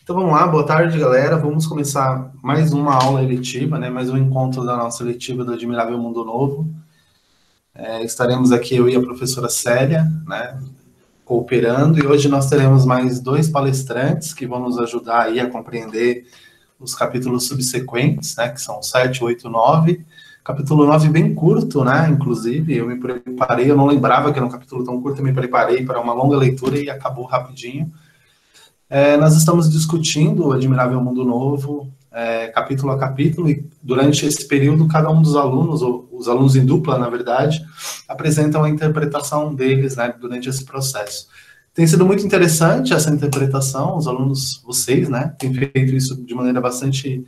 Então vamos lá, boa tarde, galera. Vamos começar mais uma aula eletiva, né? Mais um encontro da nossa eletiva do Admirável Mundo Novo. Estaremos aqui eu e a professora Célia, né? Cooperando, e hoje nós teremos mais dois palestrantes que vão nos ajudar aí a compreender os capítulos subsequentes, né? Que são 7, 8, 9. Capítulo 9 bem curto, né? Inclusive, eu me preparei, eu não lembrava que era um capítulo tão curto, eu me preparei para uma longa leitura e acabou rapidinho. Nós estamos discutindo o Admirável Mundo Novo, capítulo a capítulo, e durante esse período, cada um dos alunos, ou os alunos em dupla, na verdade, apresentam a interpretação deles, né, durante esse processo. Tem sido muito interessante essa interpretação, os alunos, vocês, né, têm feito isso de maneira bastante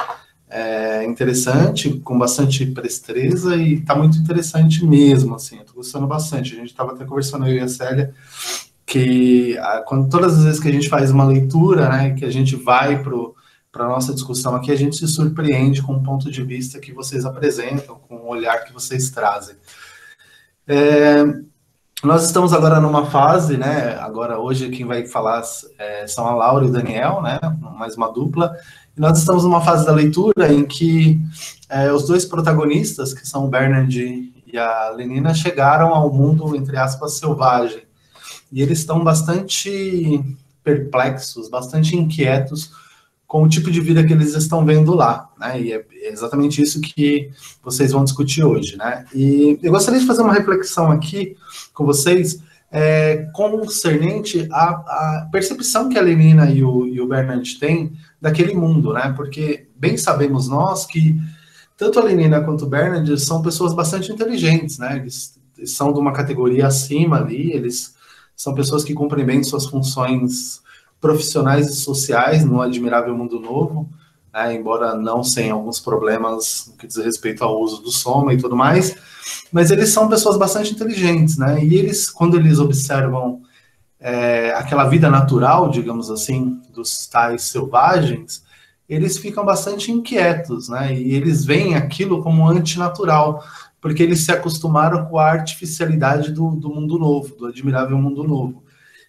interessante, com bastante presteza, e está muito interessante mesmo, assim, eu estou gostando bastante. A gente estava até conversando, eu e a Célia, que todas as vezes que a gente faz uma leitura, né, que a gente vai para a nossa discussão aqui, a gente se surpreende com o ponto de vista que vocês apresentam, com o olhar que vocês trazem. Nós estamos agora numa fase, né, agora hoje quem vai falar são a Laura e o Daniel, né, mais uma dupla, e nós estamos numa fase da leitura em que os dois protagonistas, que são o Bernard e a Lenina, chegaram ao mundo, entre aspas, selvagem. E eles estão bastante perplexos, bastante inquietos com o tipo de vida que eles estão vendo lá, né? E é exatamente isso que vocês vão discutir hoje, né? E eu gostaria de fazer uma reflexão aqui com vocês concernente à percepção que a Lenina e o Bernard têm daquele mundo, né? Porque bem sabemos nós que tanto a Lenina quanto o Bernard são pessoas bastante inteligentes, né? Eles são de uma categoria acima ali, eles são pessoas que cumprem bem suas funções profissionais e sociais no Admirável Mundo Novo, né, embora não sem alguns problemas no que diz respeito ao uso do soma e tudo mais, mas eles são pessoas bastante inteligentes, né, e eles, quando eles observam aquela vida natural, digamos assim, dos tais selvagens, eles ficam bastante inquietos, né, e eles veem aquilo como antinatural, porque eles se acostumaram com a artificialidade do mundo novo, do Admirável Mundo Novo.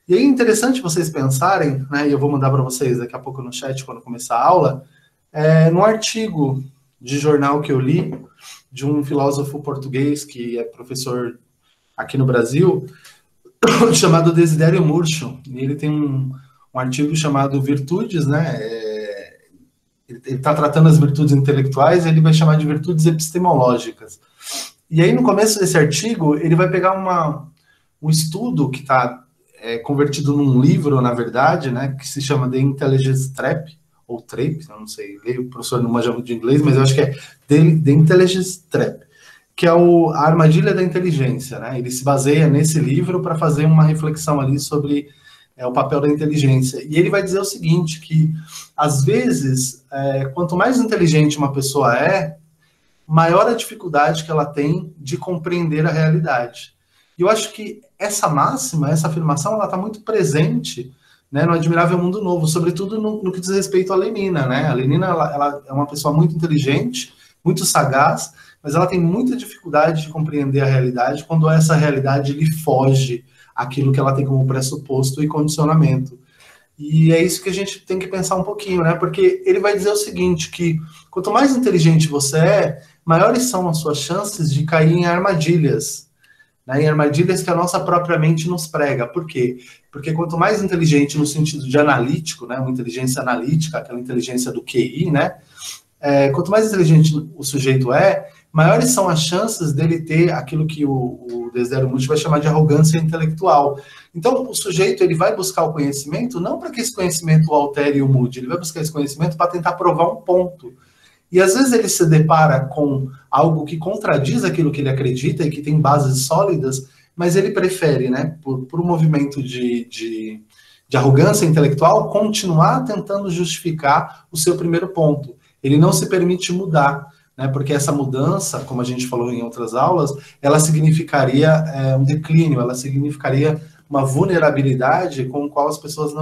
E é interessante vocês pensarem, né, e eu vou mandar para vocês daqui a pouco no chat, quando começar a aula, num artigo de jornal que eu li, de um filósofo português que é professor aqui no Brasil, chamado Desidério Murcho, e ele tem um artigo chamado Virtudes, né, ele está tratando as virtudes intelectuais, ele vai chamar de virtudes epistemológicas. E aí, no começo desse artigo, ele vai pegar um estudo que está convertido num livro, na verdade, né, que se chama The Intelligence Trap, ou Trap, eu não sei, o professor não manja muito de inglês, mas eu acho que é The Intelligence Trap, que é a armadilha da inteligência, né? Ele se baseia nesse livro para fazer uma reflexão ali sobre o papel da inteligência. E ele vai dizer o seguinte, que, às vezes, quanto mais inteligente uma pessoa maior a dificuldade que ela tem de compreender a realidade. E eu acho que essa máxima, essa afirmação, ela está muito presente, né, no Admirável Mundo Novo, sobretudo no que diz respeito à Lenina, né? A Lenina, ela é uma pessoa muito inteligente, muito sagaz, mas ela tem muita dificuldade de compreender a realidade quando essa realidade lhe foge àquilo que ela tem como pressuposto e condicionamento. E é isso que a gente tem que pensar um pouquinho, né? Porque ele vai dizer o seguinte, que quanto mais inteligente você maiores são as suas chances de cair em armadilhas, né? Em armadilhas que a nossa própria mente nos prega. Por quê? Porque quanto mais inteligente no sentido de analítico, né? Uma inteligência analítica, aquela inteligência do QI, né? Quanto mais inteligente o sujeito maiores são as chances dele ter aquilo que o Desidério Murcho vai chamar de arrogância intelectual. Então, o sujeito ele vai buscar o conhecimento não para que esse conhecimento o altere e o mude, ele vai buscar esse conhecimento para tentar provar um ponto. E às vezes ele se depara com algo que contradiz aquilo que ele acredita e que tem bases sólidas, mas ele prefere, né, por um movimento de arrogância intelectual, continuar tentando justificar o seu primeiro ponto. Ele não se permite mudar, né, porque essa mudança, como a gente falou em outras aulas, ela significaria um declínio, ela significaria uma vulnerabilidade com a qual as pessoas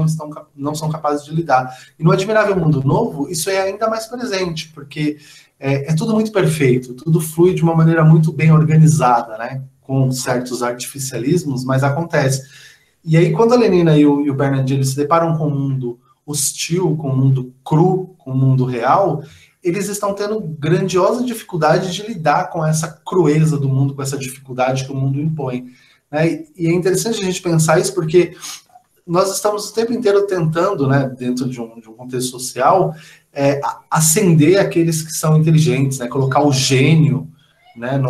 não são capazes de lidar. E no Admirável Mundo Novo, isso é ainda mais presente, porque é tudo muito perfeito, tudo flui de uma maneira muito bem organizada, né? Com certos artificialismos, mas acontece. E aí, quando a Lenina e o Bernard eles se deparam com um mundo hostil, com o mundo cru, com o mundo real, eles estão tendo grandiosa dificuldade de lidar com essa crueza do mundo, com essa dificuldade que o mundo impõe. Né? E é interessante a gente pensar isso porque nós estamos o tempo inteiro tentando, né, dentro de um contexto social, acender aqueles que são inteligentes, né, colocar o gênio, né,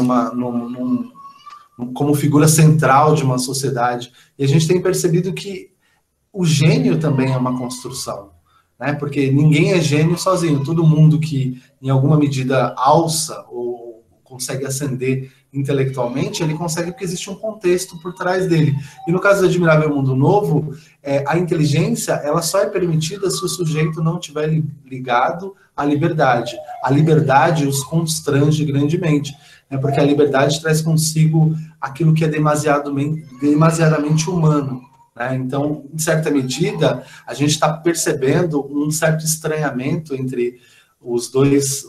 como figura central de uma sociedade. E a gente tem percebido que o gênio também é uma construção, né? Porque ninguém é gênio sozinho. Todo mundo que, em alguma medida, alça ou consegue ascender intelectualmente, ele consegue porque existe um contexto por trás dele. E no caso do Admirável Mundo Novo, a inteligência ela só é permitida se o sujeito não estiver ligado à liberdade. A liberdade os constrange grandemente, né? Porque a liberdade traz consigo aquilo que é demasiadamente humano. Né? Então, em certa medida, a gente está percebendo um certo estranhamento entre os dois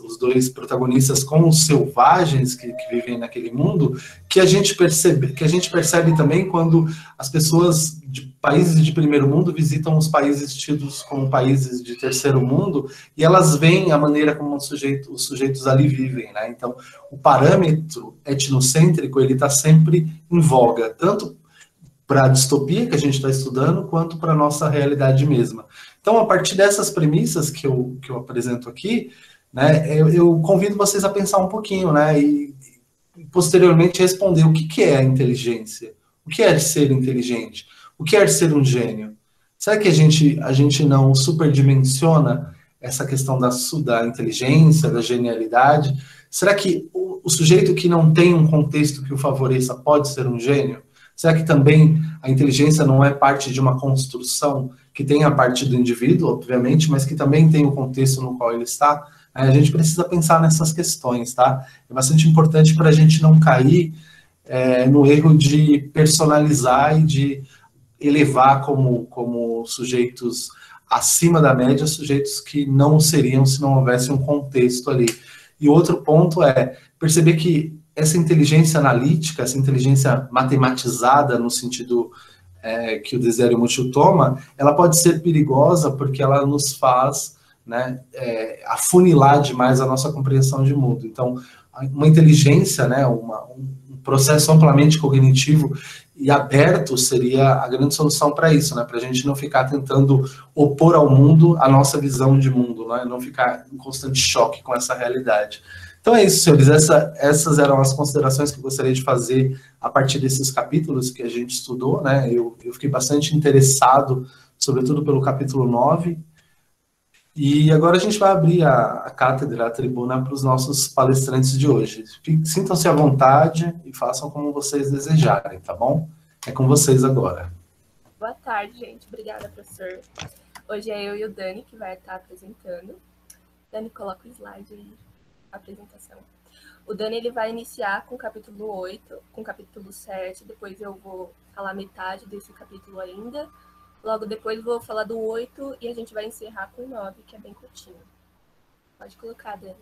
protagonistas com os selvagens que vivem naquele mundo, que a gente percebe também quando as pessoas de países de primeiro mundo visitam os países tidos como países de terceiro mundo e elas veem a maneira como os sujeitos ali vivem. Né? Então, o parâmetro etnocêntrico ele está sempre em voga, tanto para a distopia que a gente está estudando, quanto para a nossa realidade mesma. Então, a partir dessas premissas que eu apresento aqui, né, eu convido vocês a pensar um pouquinho, né, e posteriormente responder o que é a inteligência, o que é ser inteligente, o que é ser um gênio. Será que a gente não superdimensiona essa questão da inteligência, da genialidade? Será que o sujeito que não tem um contexto que o favoreça pode ser um gênio? Será que também a inteligência não é parte de uma construção que tem a parte do indivíduo, obviamente, mas que também tem o contexto no qual ele está? A gente precisa pensar nessas questões, tá? É bastante importante para a gente não cair no erro de personalizar e de elevar como sujeitos acima da média, sujeitos que não seriam se não houvesse um contexto ali. E outro ponto é perceber que essa inteligência analítica, essa inteligência matematizada no sentido que o Deséreo Mútil toma, ela pode ser perigosa porque ela nos faz, né, afunilar demais a nossa compreensão de mundo. Então, uma inteligência, né, um processo amplamente cognitivo e aberto seria a grande solução para isso, né, para a gente não ficar tentando opor ao mundo a nossa visão de mundo, né, não ficar em constante choque com essa realidade. Então é isso, senhores, essas eram as considerações que eu gostaria de fazer a partir desses capítulos que a gente estudou, né, eu fiquei bastante interessado, sobretudo pelo capítulo 9, e agora a gente vai abrir a cátedra, a tribuna, para os nossos palestrantes de hoje. Sintam-se à vontade e façam como vocês desejarem, tá bom? É com vocês agora. Boa tarde, gente. Obrigada, professor. Hoje é eu e o Dani que vai estar apresentando. Dani, coloca o slide aí, a apresentação. O Dani ele vai iniciar com o capítulo 8, com o capítulo 7, depois eu vou falar metade desse capítulo ainda. Logo depois vou falar do 8 e a gente vai encerrar com o 9, que é bem curtinho. Pode colocar, Dani.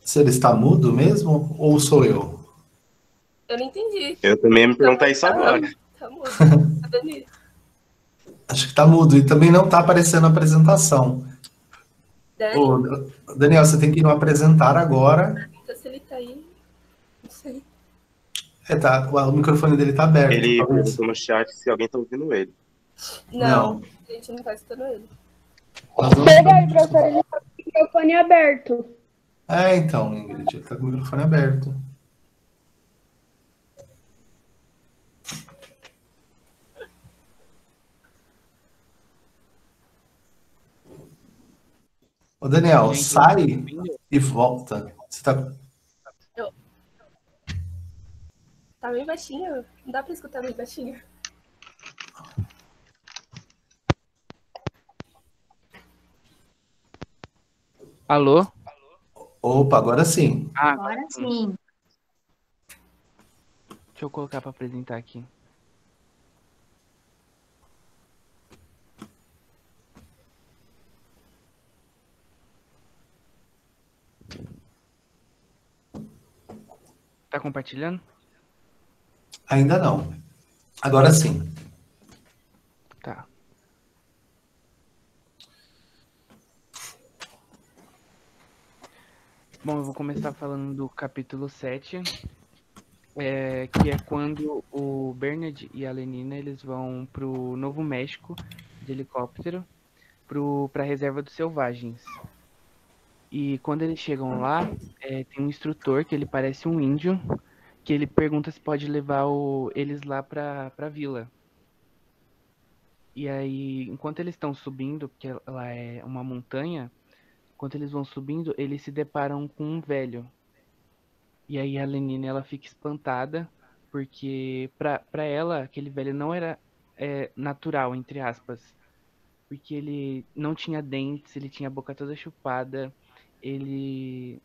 Se ele está mudo mesmo ou sou eu? Eu não entendi. Eu também ia me perguntar isso agora. Tá mudo. Dani. Acho que está mudo e também não está aparecendo a apresentação. Dani? Ô, Daniel, você tem que ir no apresentar agora. Então, se ele tá aí, não sei. Tá, o microfone dele está aberto. Ele talvez. perguntou no chat se alguém tá ouvindo ele. Não, a gente não tá escutando ele. Verdade, professor, ele tá com o microfone aberto. Então, Ingrid, ele está com o microfone aberto. Ô, Daniel, sai e volta. Você tá... Tá bem baixinho? Não dá pra escutar bem baixinho? Alô? Opa, agora sim. Agora sim. Deixa eu colocar pra apresentar aqui. Tá compartilhando? Ainda não. Agora sim. Tá. Bom, eu vou começar falando do capítulo 7, que é quando o Bernard e a Lenina eles vão pro Novo México de helicóptero pra reserva dos selvagens. E quando eles chegam lá, tem um instrutor que ele parece um índio, que ele pergunta se pode levar eles lá pra vila. E aí, enquanto eles estão subindo, porque ela é uma montanha, enquanto eles vão subindo, eles se deparam com um velho. E aí a Lenina, ela fica espantada, porque pra ela, aquele velho não era natural, entre aspas. Porque ele não tinha dentes, ele tinha a boca toda chupada, ele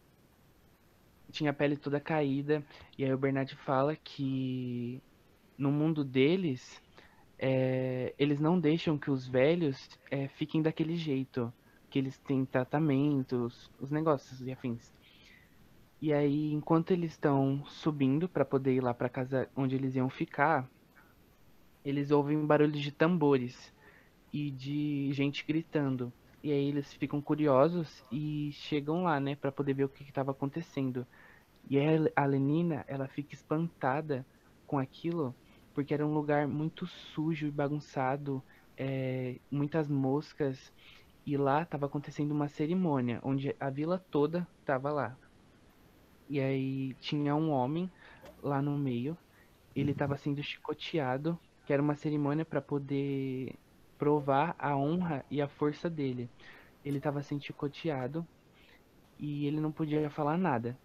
tinha a pele toda caída. E aí o Bernard fala que no mundo deles, eles não deixam que os velhos fiquem daquele jeito, que eles têm tratamentos, os negócios e afins. E aí, enquanto eles estão subindo para poder ir lá para casa onde eles iam ficar, eles ouvem barulhos de tambores e de gente gritando. E aí eles ficam curiosos e chegam lá, né, para poder ver o que estava acontecendo. E aí a Lenina, ela fica espantada com aquilo, porque era um lugar muito sujo e bagunçado, muitas moscas, e lá estava acontecendo uma cerimônia, onde a vila toda estava lá. E aí tinha um homem lá no meio, ele estava sendo chicoteado, que era uma cerimônia para poder provar a honra e a força dele. Ele estava sendo chicoteado e ele não podia falar nada.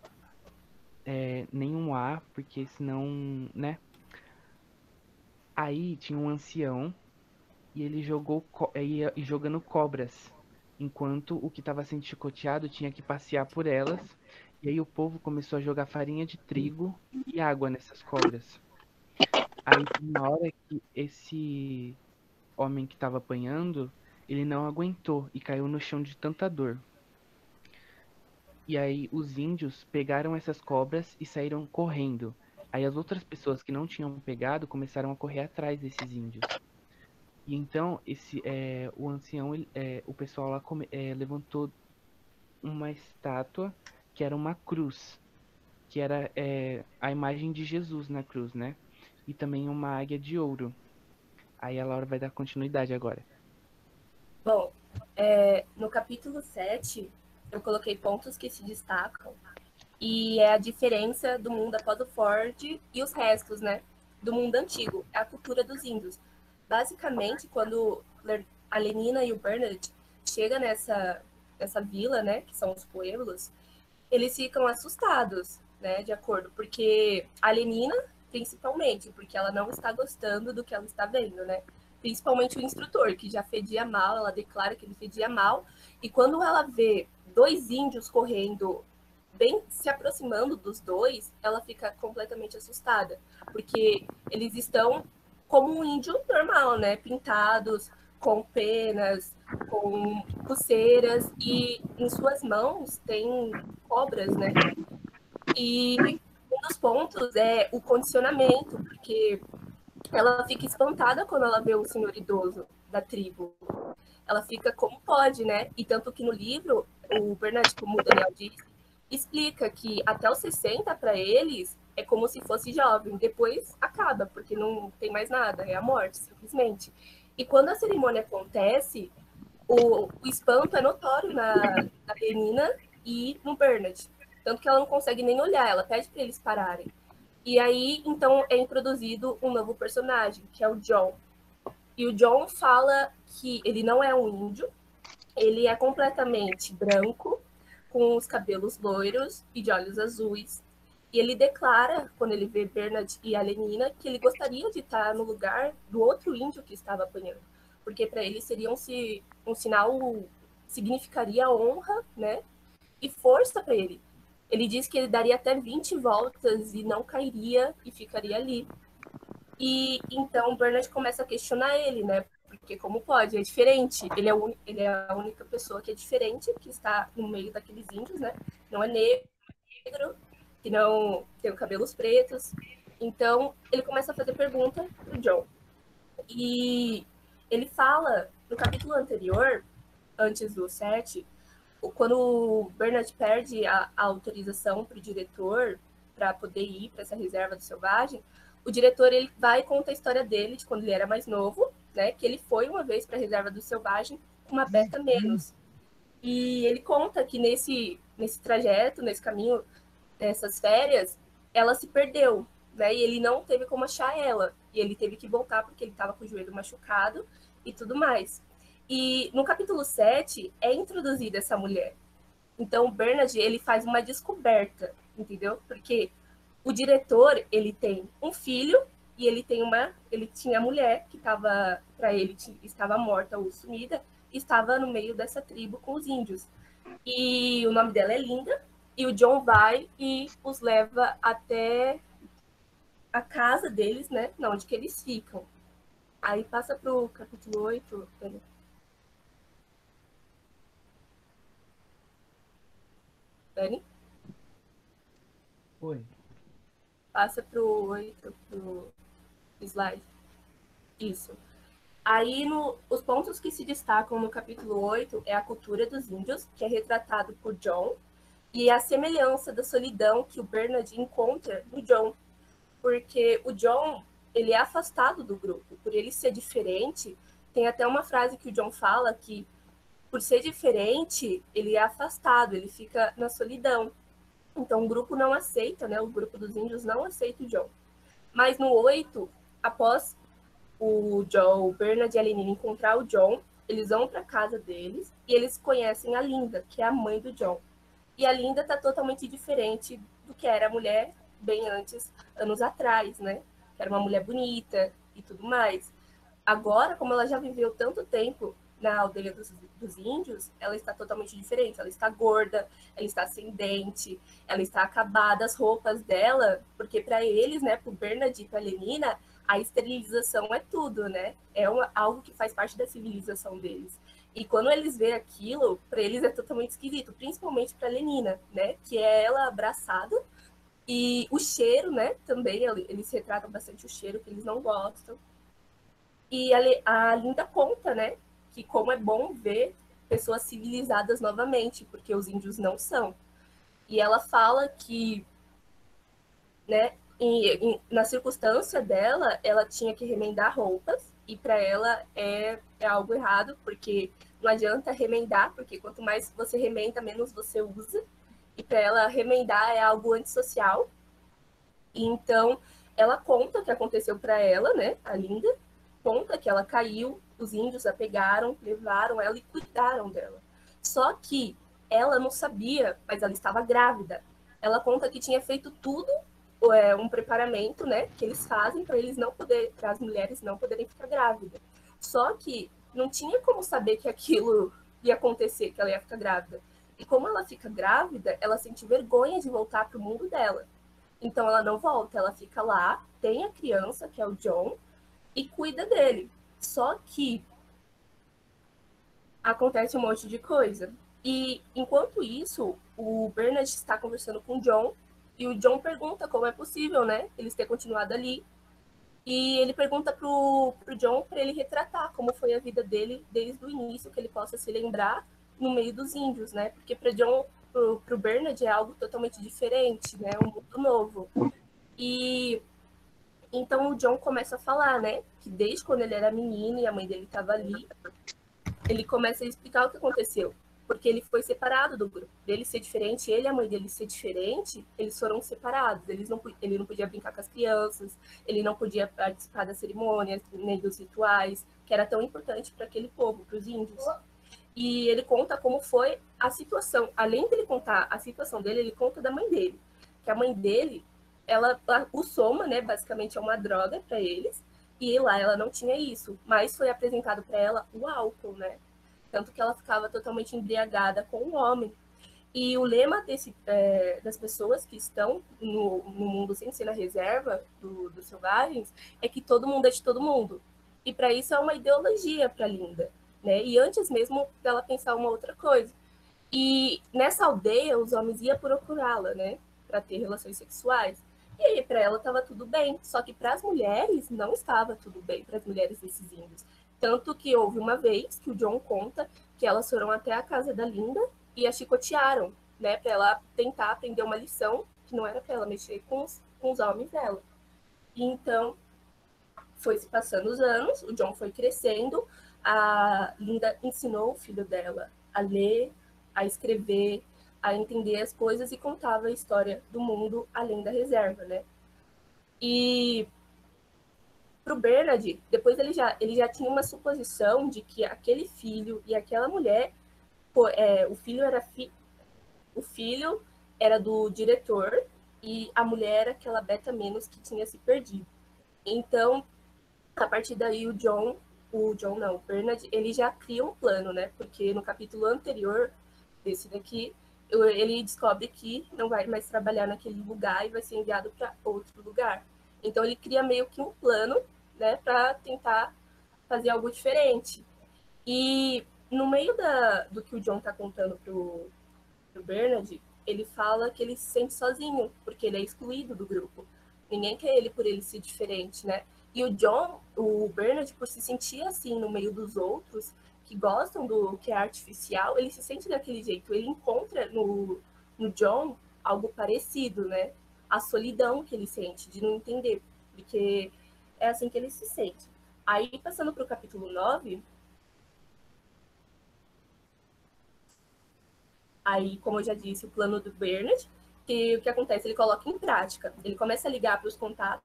Nenhum A, porque senão, né? Aí tinha um ancião e ele ia jogando cobras, enquanto o que estava sendo chicoteado tinha que passear por elas. E aí o povo começou a jogar farinha de trigo e água nessas cobras. Aí uma hora que esse homem que estava apanhando, ele não aguentou e caiu no chão de tanta dor. E aí os índios pegaram essas cobras e saíram correndo. Aí as outras pessoas que não tinham pegado começaram a correr atrás desses índios. E então o ancião, o pessoal lá levantou uma estátua que era uma cruz, que era a imagem de Jesus na cruz, né? E também uma águia de ouro. Aí a Laura vai dar continuidade agora. Bom, no capítulo 7, eu coloquei pontos que se destacam, e é a diferença do mundo após o Ford e os restos, né, do mundo antigo, é a cultura dos índios. Basicamente, quando a Lenina e o Bernard chegam nessa vila, né, que são os pueblos, eles ficam assustados, né, de acordo, porque a Lenina, principalmente, porque ela não está gostando do que ela está vendo, né, principalmente o instrutor, que já fedia mal, ela declara que ele fedia mal, e quando ela vê dois índios correndo, bem se aproximando dos dois, ela fica completamente assustada, porque eles estão como um índio normal, né, pintados, com penas, com pulseiras, e em suas mãos tem cobras, né? E um dos pontos é o condicionamento, porque ela fica espantada quando ela vê o senhor idoso da tribo. Ela fica como pode, né? E tanto que no livro, o Bernard, como o Daniel disse, explica que até os 60 para eles é como se fosse jovem, depois acaba, porque não tem mais nada, é a morte, simplesmente. E quando a cerimônia acontece, o espanto é notório na Lenina e no Bernard. Tanto que ela não consegue nem olhar, ela pede para eles pararem. E aí, então, é introduzido um novo personagem, que é o John. E o John fala que ele não é um índio, ele é completamente branco, com os cabelos loiros e de olhos azuis. E ele declara, quando ele vê Bernard e a Lenina, que ele gostaria de estar no lugar do outro índio que estava apanhando. Porque para ele seria um sinal, significaria honra, né? E força para ele. Ele disse que ele daria até 20 voltas e não cairia e ficaria ali. E então o Bernard começa a questionar ele, né? Porque como pode? É diferente. Ele é a única pessoa que é diferente, que está no meio daqueles índios, né? Não é negro, que não tem cabelos pretos. Então ele começa a fazer pergunta pro John. E ele fala, no capítulo anterior, antes do 7, quando o Bernard perde a autorização para o diretor para poder ir para essa reserva do selvagem, o diretor ele vai e conta a história dele, de quando ele era mais novo, né, que ele foi uma vez para a reserva do selvagem com uma beta menos. E ele conta que nesse trajeto, nesse caminho, nessas férias, ela se perdeu, né, e ele não teve como achar ela. E ele teve que voltar porque ele estava com o joelho machucado e tudo mais. E no capítulo 7 é introduzida essa mulher. Então o Bernard, ele faz uma descoberta, entendeu? Porque o diretor, ele tem um filho e ele tinha a mulher que estava para ele estava morta ou sumida, e estava no meio dessa tribo com os índios. E o nome dela é Linda, e o John vai e os leva até a casa deles, né? Onde que eles ficam. Aí passa pro capítulo 8, Dani? Oi. Passa pro 8, pro slide. Isso. Aí, os pontos que se destacam no capítulo 8 é a cultura dos índios, que é retratado por John, e a semelhança da solidão que o Bernard encontra no John. Porque o John, ele é afastado do grupo. Por ele ser diferente, tem até uma frase que o John fala que, por ser diferente, ele é afastado, ele fica na solidão. Então, o grupo não aceita, né? O grupo dos índios não aceita o John. Mas no 8, após o Bernard e a Lenina encontrar o John, eles vão para casa deles e eles conhecem a Linda, que é a mãe do John. E a Linda tá totalmente diferente do que era a mulher bem antes, anos atrás, né? Que era uma mulher bonita e tudo mais. Agora, como ela já viveu tanto tempo na aldeia dos índios, ela está totalmente diferente. Ela está gorda, ela está sem dente, ela está acabada. As roupas dela, porque para eles, né, para o Bernard e para a Lenina, a esterilização é tudo, né? É algo que faz parte da civilização deles. E quando eles veem aquilo, para eles é totalmente esquisito, principalmente para a Lenina, né? Que é ela abraçada. E o cheiro, né? Também, eles retratam bastante o cheiro, que eles não gostam. E a Linda conta, né? Que como é bom ver pessoas civilizadas novamente, porque os índios não são. E ela fala que, né? Na circunstância dela, ela tinha que remendar roupas, e para ela é algo errado, porque não adianta remendar, porque quanto mais você remenda, menos você usa. E para ela, remendar é algo antissocial. E então, ela conta o que aconteceu para ela, né? A Linda conta que ela caiu, os índios a pegaram, levaram ela e cuidaram dela. Só que ela não sabia, mas ela estava grávida. Ela conta que tinha feito tudo, um preparamento, né, que eles fazem para as mulheres não poderem ficar grávidas. Só que não tinha como saber que aquilo ia acontecer, que ela ia ficar grávida. E como ela fica grávida, ela sente vergonha de voltar para o mundo dela. Então ela não volta, ela fica lá, tem a criança, que é o John, e cuida dele. Só que acontece um monte de coisa. E enquanto isso, o Bernard está conversando com o John, e o John pergunta como é possível, né, eles terem continuado ali. E ele pergunta pro John para ele retratar como foi a vida dele desde o início, que ele possa se lembrar no meio dos índios, né? Porque para John, pro Bernard é algo totalmente diferente, né? Um mundo novo. E então o John começa a falar, né? Que desde quando ele era menino e a mãe dele estava ali, ele começa a explicar o que aconteceu. Porque ele foi separado do grupo. Dele ser diferente, ele e a mãe dele ser diferente, eles foram separados. Ele não podia brincar com as crianças, ele não podia participar das cerimônias, nem dos rituais, que era tão importante para aquele povo, para os índios. E ele conta como foi a situação. Além dele contar a situação dele, ele conta da mãe dele. Que a mãe dele, o soma, né, basicamente é uma droga para eles, e lá ela não tinha isso, mas foi apresentado para ela o álcool, né? Tanto que ela ficava totalmente embriagada com o homem. E o lema das pessoas que estão no mundo sem ser na reserva dos selvagens é que todo mundo é de todo mundo. E para isso é uma ideologia para Linda, né? E antes mesmo dela pensar uma outra coisa. E nessa aldeia, os homens iam procurá-la, né? Para ter relações sexuais. E aí, para ela, estava tudo bem. Só que para as mulheres, não estava tudo bem, para as mulheres desses índios. Tanto que houve uma vez que o John conta que elas foram até a casa da Linda e a chicotearam, né? Para ela tentar aprender uma lição, que não era para ela mexer com os homens dela. E então, foi se passando os anos, o John foi crescendo, a Linda ensinou o filho dela a ler, a escrever, a entender as coisas e contava a história do mundo além da reserva, né? E para o Bernard, depois ele já tinha uma suposição de que aquele filho e aquela mulher, o filho era do diretor e a mulher era aquela Beta Menos que tinha se perdido. Então, a partir daí, o Bernard, ele já cria um plano, né? Porque no capítulo anterior desse daqui, ele descobre que não vai mais trabalhar naquele lugar e vai ser enviado para outro lugar. Então, ele cria meio que um plano, né? Para tentar fazer algo diferente. E no meio do que o John tá contando pro Bernard, ele fala que ele se sente sozinho, porque ele é excluído do grupo. Ninguém quer ele por ele ser diferente, né? E o Bernard, por se sentir assim no meio dos outros, que gostam do que é artificial, ele se sente daquele jeito. Ele encontra no John algo parecido, né? A solidão que ele sente, de não entender, porque é assim que ele se sente. Aí, passando para o capítulo 9, aí, como eu já disse, o plano do Bernard, que o que acontece? Ele coloca em prática. Ele começa a ligar para os contatos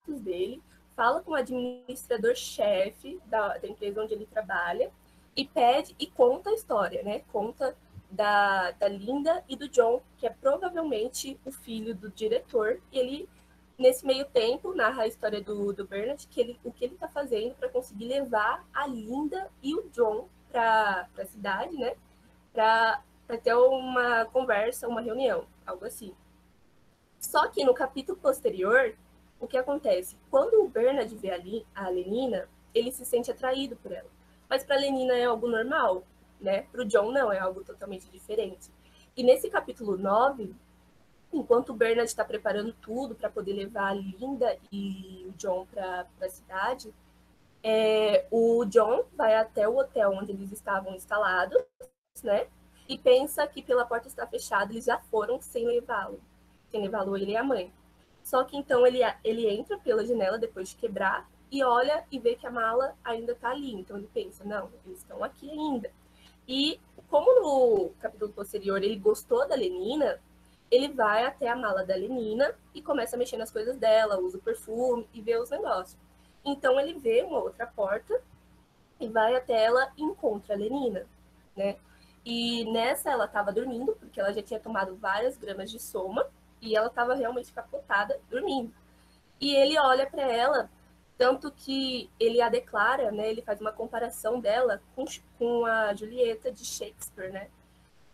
dele, fala com o administrador-chefe da empresa onde ele trabalha e pede e conta a história, né? Conta da Linda e do John, que é provavelmente o filho do diretor. E ele, nesse meio tempo, narra a história do Bernard, o que ele está fazendo para conseguir levar a Linda e o John para a cidade, né? Para ter uma conversa, uma reunião, algo assim. Só que no capítulo posterior, o que acontece? Quando o Bernard vê a Lenina, ele se sente atraído por ela. Mas para a Lenina é algo normal, né? Para o John não, é algo totalmente diferente. E nesse capítulo 9, enquanto o Bernard está preparando tudo para poder levar a Linda e o John para a cidade, o John vai até o hotel onde eles estavam instalados, né? E pensa que pela porta está fechada, eles já foram sem levá-lo ele e a mãe. Só que então ele entra pela janela depois de quebrar e olha e vê que a mala ainda está ali. Então ele pensa, não, eles estão aqui ainda. E como no capítulo posterior ele gostou da Lenina, ele vai até a mala da Lenina e começa a mexer nas coisas dela, usa o perfume e vê os negócios. Então ele vê uma outra porta e vai até ela e encontra a Lenina, né? E nessa ela estava dormindo, porque ela já tinha tomado várias gramas de soma, e ela estava realmente capotada, dormindo. E ele olha para ela, tanto que ele a declara, né? Ele faz uma comparação dela com a Julieta de Shakespeare, né?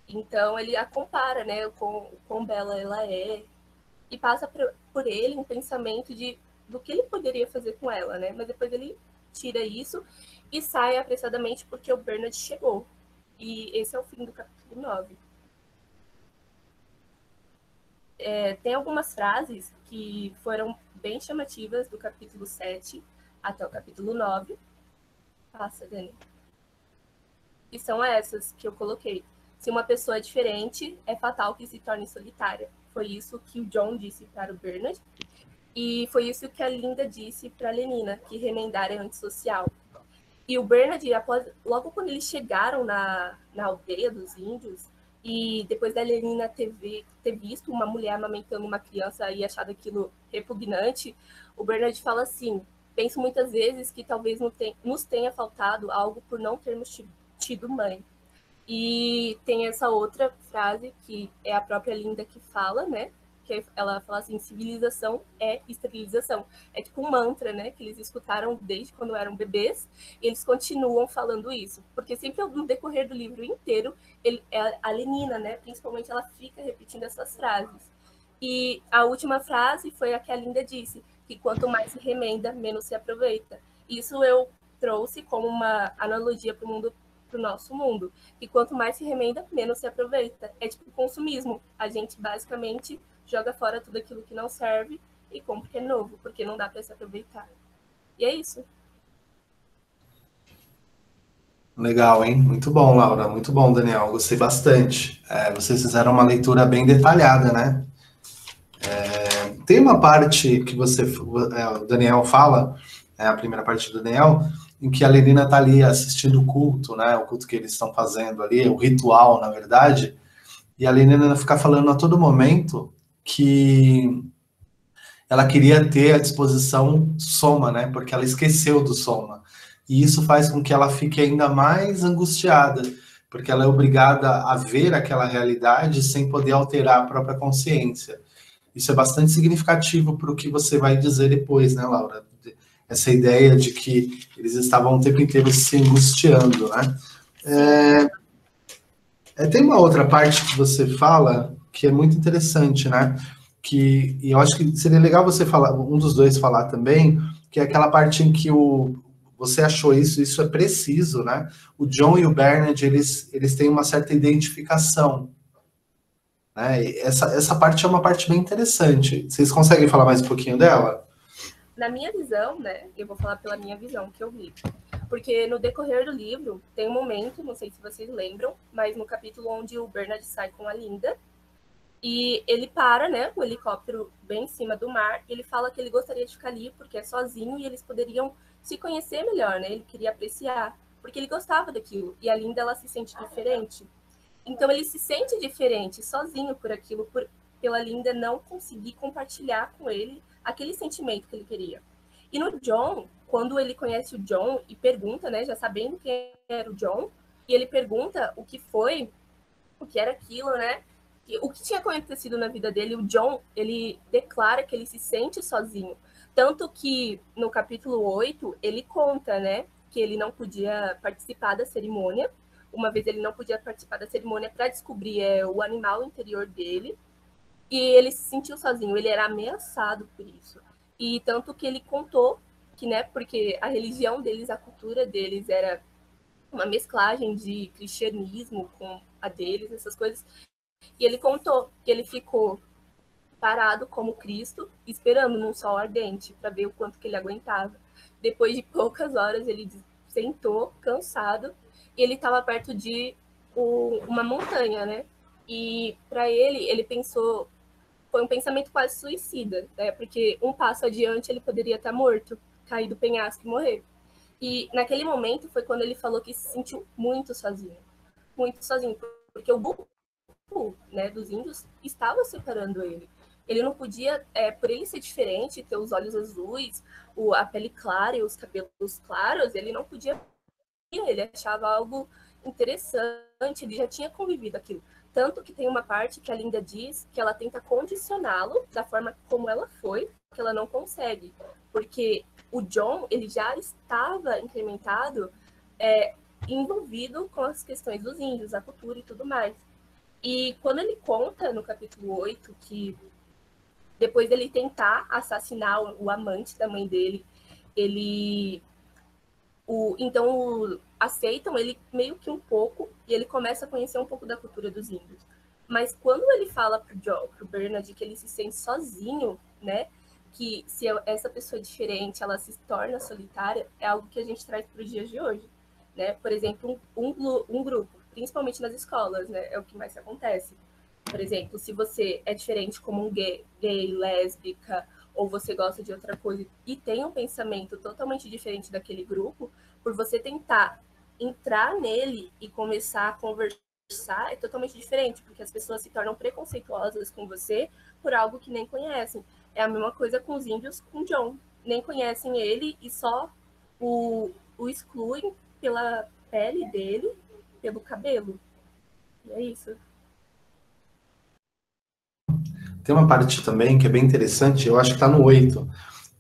Então ele a compara, né? Com quão bela ela é, e passa por ele um pensamento do que ele poderia fazer com ela, né? Mas depois ele tira isso e sai apressadamente porque o Bernard chegou. E esse é o fim do capítulo 9. Tem algumas frases que foram bem chamativas do capítulo 7 até o capítulo 9. Passa, Dani. E são essas que eu coloquei. Se uma pessoa é diferente, é fatal que se torne solitária. Foi isso que o John disse para o Bernard. E foi isso que a Linda disse para a Lenina, que remendar é antissocial. E o Bernard, logo quando eles chegaram na aldeia dos índios, e depois da Lenina ter visto uma mulher amamentando uma criança e achado aquilo repugnante, o Bernard fala assim, penso muitas vezes que talvez nos tenha faltado algo por não termos tido mãe. E tem essa outra frase, que é a própria Linda que fala, né? porque ela fala assim, civilização é esterilização. É tipo um mantra, né, que eles escutaram desde quando eram bebês, e eles continuam falando isso. Porque sempre no decorrer do livro inteiro, a Lenina, né, principalmente, ela fica repetindo essas frases. E a última frase foi a que a Linda disse, que quanto mais se remenda, menos se aproveita. Isso eu trouxe como uma analogia para o nosso mundo. E quanto mais se remenda, menos se aproveita. É tipo consumismo. A gente basicamente joga fora tudo aquilo que não serve e compra o que é novo, porque não dá para se aproveitar. E é isso. Legal, hein? Muito bom, Laura. Muito bom, Daniel. Gostei bastante. Vocês fizeram uma leitura bem detalhada, né? Tem uma parte que o Daniel fala, a primeira parte do Daniel, em que a Lenina está ali assistindo o culto, né? O culto que eles estão fazendo ali, o ritual, na verdade. E a Lenina fica falando a todo momento que ela queria ter à disposição Soma, né? Porque ela esqueceu do Soma. E isso faz com que ela fique ainda mais angustiada, porque ela é obrigada a ver aquela realidade sem poder alterar a própria consciência. Isso é bastante significativo para o que você vai dizer depois, né, Laura? Essa ideia de que eles estavam o tempo inteiro se angustiando, né? Tem uma outra parte que você fala que é muito interessante, né? E eu acho que seria legal você falar, um dos dois falar também, que é aquela parte em que você achou isso é preciso, né? O John e o Bernard, eles têm uma certa identificação, né? E essa parte é uma parte bem interessante. Vocês conseguem falar mais um pouquinho dela? Na minha visão, né, eu vou falar pela minha visão que eu vi. Porque no decorrer do livro, tem um momento, não sei se vocês lembram, mas no capítulo onde o Bernard sai com a Linda, e ele para, né, o helicóptero bem em cima do mar, e ele fala que ele gostaria de ficar ali porque é sozinho e eles poderiam se conhecer melhor, né? Ele queria apreciar, porque ele gostava daquilo. E a Linda, ela se sente diferente. Então ele se sente diferente, sozinho por aquilo, pela Linda não conseguir compartilhar com ele aquele sentimento que ele queria. E no John, quando ele conhece o John e pergunta, né, já sabendo quem era o John, e ele pergunta o que era aquilo, né, o que tinha acontecido na vida dele, o John, ele declara que ele se sente sozinho. Tanto que no capítulo 8, ele conta, né, que ele não podia participar da cerimônia. Uma vez ele não podia participar da cerimônia para descobrir o animal interior dele. E ele se sentiu sozinho, ele era ameaçado por isso. E tanto que ele contou que, né, porque a religião deles, a cultura deles era uma mesclagem de cristianismo com a deles, essas coisas. E ele contou que ele ficou parado como Cristo, esperando num sol ardente, para ver o quanto que ele aguentava. Depois de poucas horas, ele sentou, cansado, e ele estava perto de uma montanha, né? E para ele pensou, foi um pensamento quase suicida, né? Porque um passo adiante ele poderia estar morto, cair do penhasco e morrer. E naquele momento foi quando ele falou que se sentiu muito sozinho, porque o grupo, né, dos índios estava separando ele. Ele não podia, por ele ser diferente, ter os olhos azuis, a pele clara e os cabelos claros, ele não podia. Ele achava algo interessante, ele já tinha convivido aquilo. Tanto que tem uma parte que a Linda diz que ela tenta condicioná-lo da forma como ela foi, que ela não consegue. Porque o John, ele já estava incrementado, envolvido com as questões dos índios, a cultura e tudo mais. E quando ele conta no capítulo 8 que depois dele tentar assassinar o amante da mãe dele, então aceitam ele meio que um pouco e ele começa a conhecer um pouco da cultura dos índios. Mas quando ele fala pro Bernard, que ele se sente sozinho, né? Que se essa pessoa é diferente, ela se torna solitária, é algo que a gente traz para os dias de hoje, né? Por exemplo, um grupo, principalmente nas escolas, né? É o que mais acontece. Por exemplo, se você é diferente como um gay, lésbica, ou você gosta de outra coisa e tem um pensamento totalmente diferente daquele grupo, por você tentar entrar nele e começar a conversar, é totalmente diferente, porque as pessoas se tornam preconceituosas com você por algo que nem conhecem. É a mesma coisa com os índios, com John. Nem conhecem ele e só o excluem pela pele dele, pelo cabelo. E é isso. tem uma parte também que é bem interessante, eu acho que está no 8,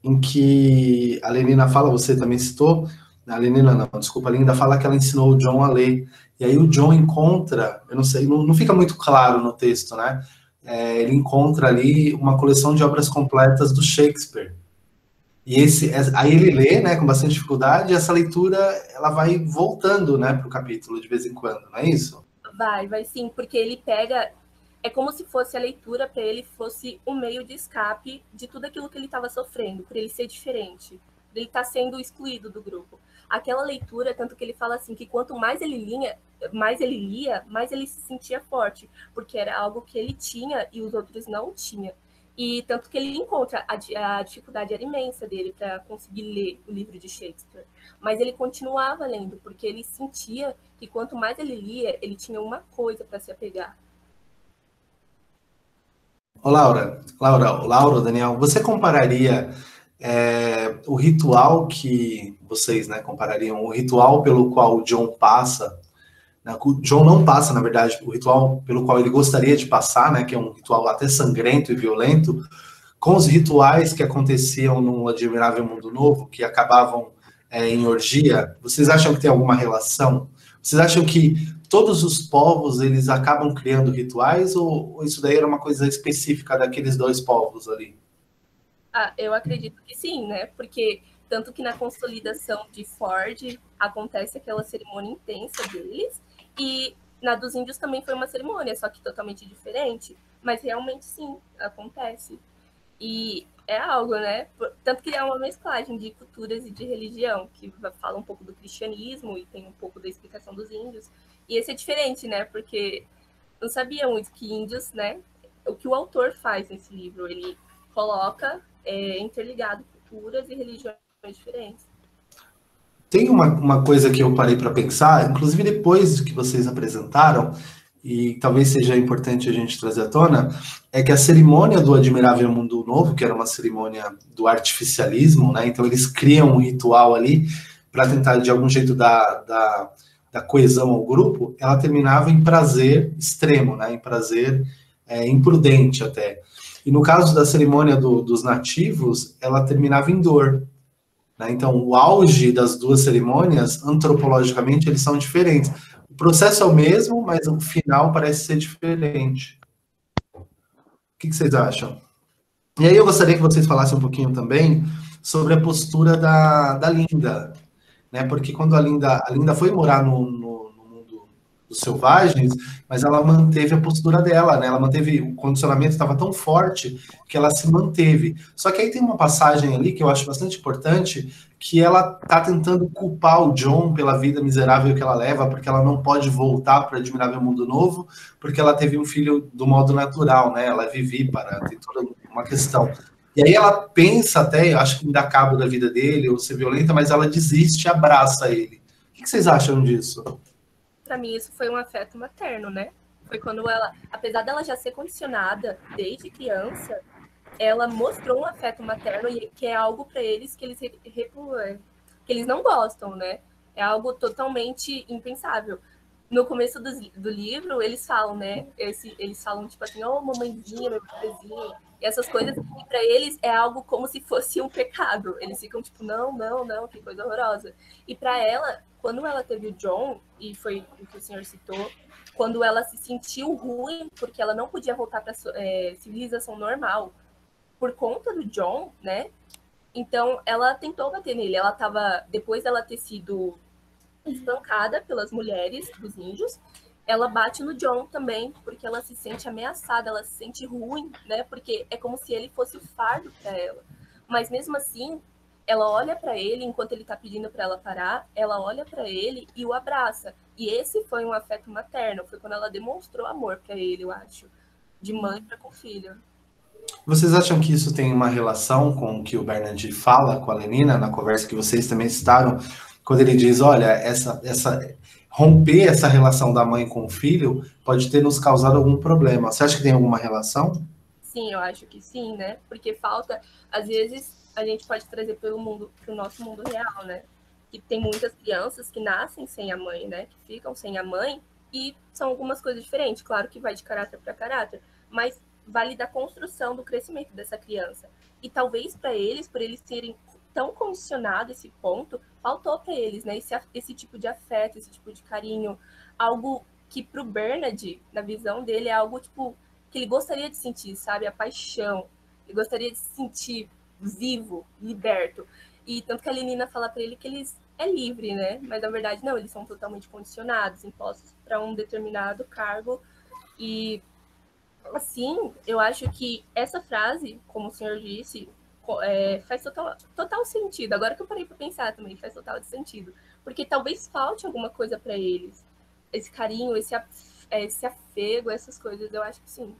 em que a Lenina fala, você também citou, a Lenina não, desculpa, a Linda fala que ela ensinou o John a ler, e aí o John encontra, eu não sei, não fica muito claro no texto, né? Ele encontra ali uma coleção de obras completas do Shakespeare. E aí ele lê, né, com bastante dificuldade, e essa leitura, ela vai voltando, né, para o capítulo de vez em quando, não é isso? Vai sim, porque ele pega... É como se fosse a leitura para ele fosse um meio de escape de tudo aquilo que ele estava sofrendo, por ele ser diferente, por ele estar sendo excluído do grupo. Aquela leitura, tanto que ele fala assim, que quanto mais ele lia, mais ele se sentia forte, porque era algo que ele tinha e os outros não tinham. E tanto que ele encontra a dificuldade era imensa dele para conseguir ler o livro de Shakespeare. Mas ele continuava lendo, porque ele sentia que quanto mais ele lia, ele tinha uma coisa para se apegar. Ô, Laura, Daniel, você compararia o ritual que vocês, né, comparariam o ritual pelo qual o John passa, né, o John não passa, na verdade, o ritual pelo qual ele gostaria de passar, né, que é um ritual até sangrento e violento, com os rituais que aconteciam no Admirável Mundo Novo, que acabavam em orgia? Vocês acham que tem alguma relação? Vocês acham que todos os povos, eles acabam criando rituais, ou isso daí era uma coisa específica daqueles dois povos ali? Eu acredito que sim, né? Porque tanto que na consolidação de Ford acontece aquela cerimônia intensa deles, e na dos índios também foi uma cerimônia, só que totalmente diferente, mas realmente sim, acontece. E é algo, né? Tanto que é uma mesclagem de culturas e de religião, que fala um pouco do cristianismo e tem um pouco da explicação dos índios. E esse é diferente, né? Porque não sabíamos que índios, né? O que o autor faz nesse livro, ele coloca interligado culturas e religiões diferentes. Tem uma coisa que eu parei para pensar, inclusive depois que vocês apresentaram, e talvez seja importante a gente trazer à tona, é que a cerimônia do Admirável Mundo Novo, que era uma cerimônia do artificialismo, né? Então eles criam um ritual ali para tentar de algum jeito dar coesão ao grupo, ela terminava em prazer extremo, né? Em prazer imprudente até. E no caso da cerimônia dos nativos, ela terminava em dor. Né? Então, o auge das duas cerimônias, antropologicamente, eles são diferentes. O processo é o mesmo, mas o final parece ser diferente. O que vocês acham? E aí eu gostaria que vocês falassem um pouquinho também sobre a postura da Linda, né? Porque quando a Linda foi morar no mundo dos selvagens, mas ela manteve a postura dela, né? Ela manteve, o condicionamento estava tão forte que ela se manteve. Só que aí tem uma passagem ali que eu acho bastante importante, que ela tá tentando culpar o John pela vida miserável que ela leva, porque ela não pode voltar para o Admirável Mundo Novo, porque ela teve um filho do modo natural, né? Ela é vivípara, tem toda uma questão. E aí ela pensa até, acho que dá cabo da vida dele, ou ser violenta, mas ela desiste e abraça ele. O que vocês acham disso? Para mim, isso foi um afeto materno, né? Foi quando ela, apesar dela já ser condicionada desde criança, ela mostrou um afeto materno, e que é algo para eles que eles não gostam, né? É algo totalmente impensável. No começo do livro, eles falam, né? Eles falam, tipo assim, ô, mamãezinha, meu bebezinho, e essas coisas, e para eles é algo como se fosse um pecado. Eles ficam tipo, não, não, não, que coisa horrorosa. E para ela, quando ela teve o John, e foi o que o senhor citou, quando ela se sentiu ruim, porque ela não podia voltar para a civilização normal, por conta do John, né? Então, ela tentou bater nele. Ela estava, depois dela ter sido espancada pelas mulheres dos índios, ela bate no John também, porque ela se sente ameaçada, ela se sente ruim, né? Porque é como se ele fosse o fardo para ela. Mas mesmo assim, ela olha para ele enquanto ele está pedindo para ela parar, ela olha para ele e o abraça. E esse foi um afeto materno, foi quando ela demonstrou amor para ele, eu acho, de mãe para com o filho. Vocês acham que isso tem uma relação com o que o Bernard fala com a Lenina, na conversa que vocês também citaram, quando ele diz, olha, romper essa relação da mãe com o filho pode ter nos causado algum problema. Você acha que tem alguma relação? Sim, eu acho que sim, né? Porque falta, às vezes, a gente pode trazer para o nosso mundo real, né? Que tem muitas crianças que nascem sem a mãe, né? Que ficam sem a mãe, e são algumas coisas diferentes. Claro que vai de caráter para caráter, mas vale da construção do crescimento dessa criança. E talvez para eles, por eles terem tão condicionado esse ponto, faltou para eles, né, esse tipo de afeto, esse tipo de carinho, algo que pro Bernard, na visão dele, é algo tipo que ele gostaria de sentir, sabe? A paixão. Ele gostaria de se sentir vivo, liberto. E tanto que a Lenina fala para ele que eles é livre, né? Mas na verdade não, eles são totalmente condicionados, impostos para um determinado cargo. E assim, eu acho que essa frase, como o senhor disse, faz total sentido. Agora que eu parei para pensar também, faz total sentido. Porque talvez falte alguma coisa para eles. Esse carinho, esse afego, essas coisas, eu acho que sim.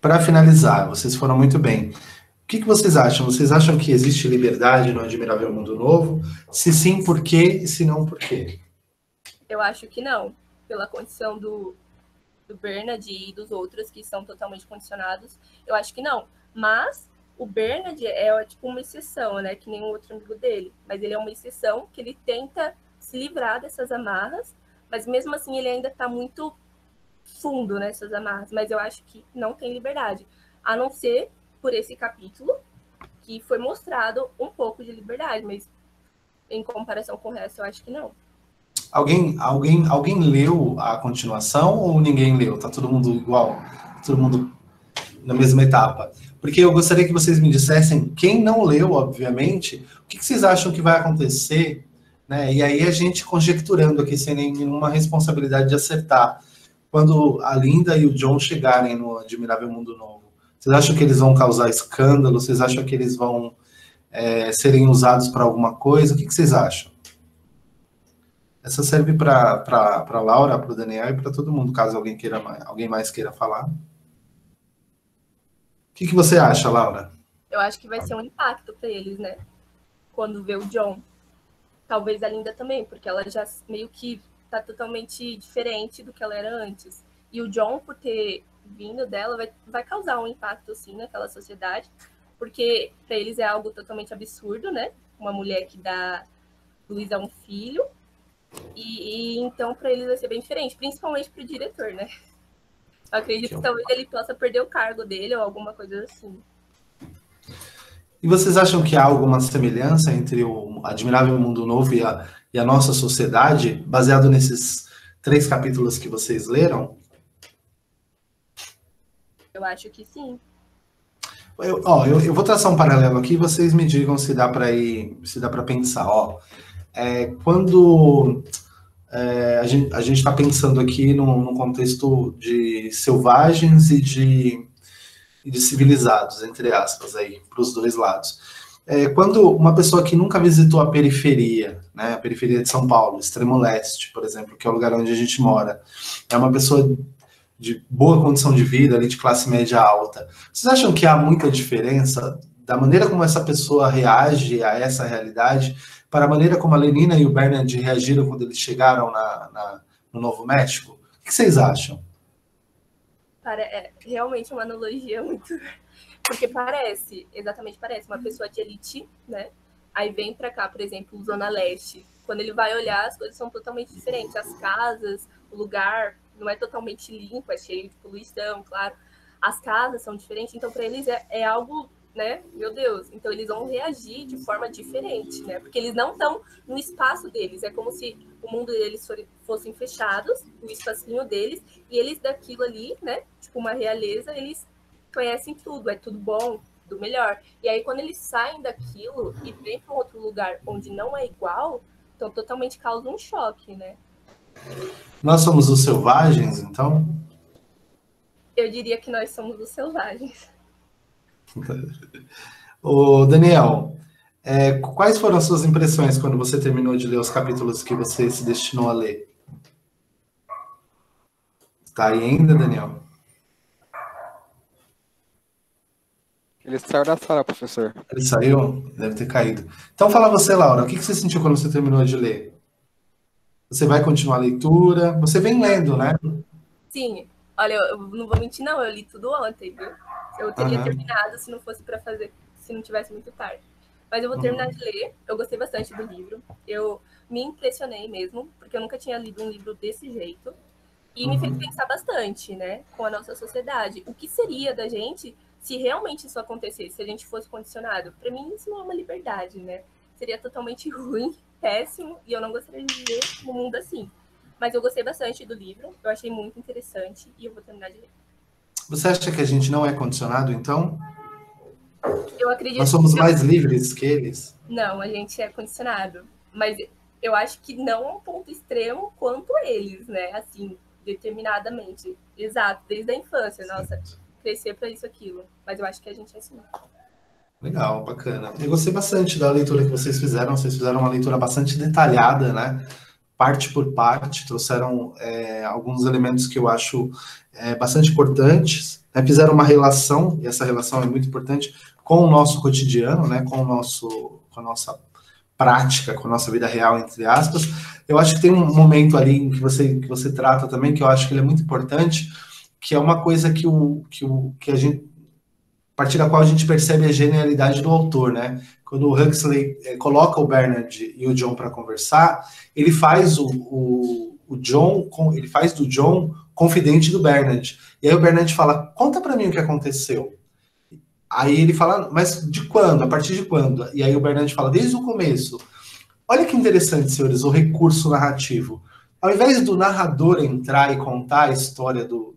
Para finalizar, vocês foram muito bem. O que vocês acham? Vocês acham que existe liberdade no Admirável Mundo Novo? Se sim, por quê? E se não, por quê? Eu acho que não. Pela condição do Bernard e dos outros que são totalmente condicionados, eu acho que não. Mas o Bernard é tipo uma exceção, né? Que nem o outro amigo dele. Mas ele é uma exceção que ele tenta se livrar dessas amarras, mas mesmo assim ele ainda está muito fundo nessas amarras. Mas eu acho que não tem liberdade. A não ser por esse capítulo, que foi mostrado um pouco de liberdade, mas em comparação com o resto, eu acho que não. Alguém leu a continuação ou ninguém leu? Tá todo mundo igual? Todo mundo na mesma etapa? Porque eu gostaria que vocês me dissessem, quem não leu, obviamente, o que vocês acham que vai acontecer, né? E aí a gente conjecturando aqui, sem nenhuma responsabilidade de acertar, quando a Linda e o John chegarem no Admirável Mundo Novo. Vocês acham que eles vão causar escândalo? Vocês acham que eles vão serem usados para alguma coisa? O que vocês acham? Essa serve para a Laura, para o Daniel e para todo mundo, caso alguém mais queira falar. O que você acha, Laura? Eu acho que vai ser um impacto para eles, né? Quando vê o John. Talvez a Linda também, porque ela já meio que tá totalmente diferente do que ela era antes. E o John, por ter vindo dela, vai causar um impacto, sim, naquela sociedade, porque para eles é algo totalmente absurdo, né? Uma mulher que dá luz a um filho, e então para eles vai ser bem diferente, principalmente para o diretor, né? Eu acredito que talvez ele possa perder o cargo dele ou alguma coisa assim. E vocês acham que há alguma semelhança entre o Admirável Mundo Novo e a nossa sociedade, baseado nesses 3 capítulos que vocês leram? Eu acho que sim. Eu vou traçar um paralelo aqui, vocês me digam se dá para pensar. Quando a gente está pensando aqui num contexto de selvagens e de civilizados, entre aspas, aí, para os dois lados. Quando uma pessoa que nunca visitou a periferia, né, a periferia de São Paulo, extremo leste, por exemplo, que é o lugar onde a gente mora, é uma pessoa de boa condição de vida, ali de classe média alta. Vocês acham que há muita diferença da maneira como essa pessoa reage a essa realidade para a maneira como a Lenina e o Bernard reagiram quando eles chegaram no Novo México? O que vocês acham? É realmente uma analogia muito... Porque exatamente parece, uma pessoa de elite, né? Aí vem pra cá, por exemplo, Zona Leste. Quando ele vai olhar, as coisas são totalmente diferentes. As casas, o lugar não é totalmente limpo, é cheio de poluição, claro. As casas são diferentes, então para eles é algo, né? Meu Deus. Então eles vão reagir de forma diferente, né? Porque eles não estão no espaço deles. É como se o mundo deles fossem fechados, o espacinho deles, e eles daquilo ali, né? Tipo uma realeza, eles conhecem tudo, é tudo bom, do melhor. E aí quando eles saem daquilo e vêm para um outro lugar onde não é igual, então totalmente causa um choque, né? Nós somos os selvagens, então? Eu diria que nós somos os selvagens. Ô, Daniel, quais foram as suas impressões quando você terminou de ler os capítulos que você se destinou a ler? Está aí ainda, Daniel? Ele saiu da sala, professor. Ele saiu? Deve ter caído. Então fala você, Laura, o que você sentiu quando você terminou de ler? Você vai continuar a leitura? Você vem lendo, né? Sim. Olha, eu não vou mentir, não. Eu li tudo ontem, viu? Eu teria terminado se não fosse para fazer, se não tivesse muito tarde. Mas eu vou terminar de ler. Eu gostei bastante do livro. Eu me impressionei mesmo, porque eu nunca tinha lido um livro desse jeito. E me fez pensar bastante, né, com a nossa sociedade. O que seria da gente se realmente isso acontecesse, se a gente fosse condicionado? Para mim, isso não é uma liberdade, né? Seria totalmente ruim, péssimo, e eu não gostaria de viver num mundo assim. Mas eu gostei bastante do livro, eu achei muito interessante, e eu vou terminar de ler. Você acha que a gente não é condicionado, então? Eu acredito Nós somos que mais livres que eles? não, a gente é condicionado. Mas eu acho que não a um ponto extremo quanto eles, né? Assim, determinadamente. Exato, desde a infância. Nossa, crescer para isso, aquilo. Mas eu acho que a gente é assim. Legal, bacana. Eu gostei bastante da leitura que vocês fizeram. Vocês fizeram uma leitura bastante detalhada, né? Parte por parte, trouxeram alguns elementos que eu acho bastante importantes. Né? Fizeram uma relação, e essa relação é muito importante, com o nosso cotidiano, né? Com a nossa prática, com a nossa vida real, entre aspas. Eu acho que tem um momento ali em que você trata também, que eu acho que ele é muito importante, que é uma coisa que a gente, a partir da qual a gente percebe a genialidade do autor, né? Quando o Huxley coloca o Bernard e o John para conversar, ele faz o John, ele faz do John confidente do Bernard. E aí o Bernard fala, conta para mim o que aconteceu. Aí ele fala, mas de quando? A partir de quando? E aí o Bernard fala, desde o começo. Olha que interessante, senhores, o recurso narrativo. Ao invés do narrador entrar e contar a história do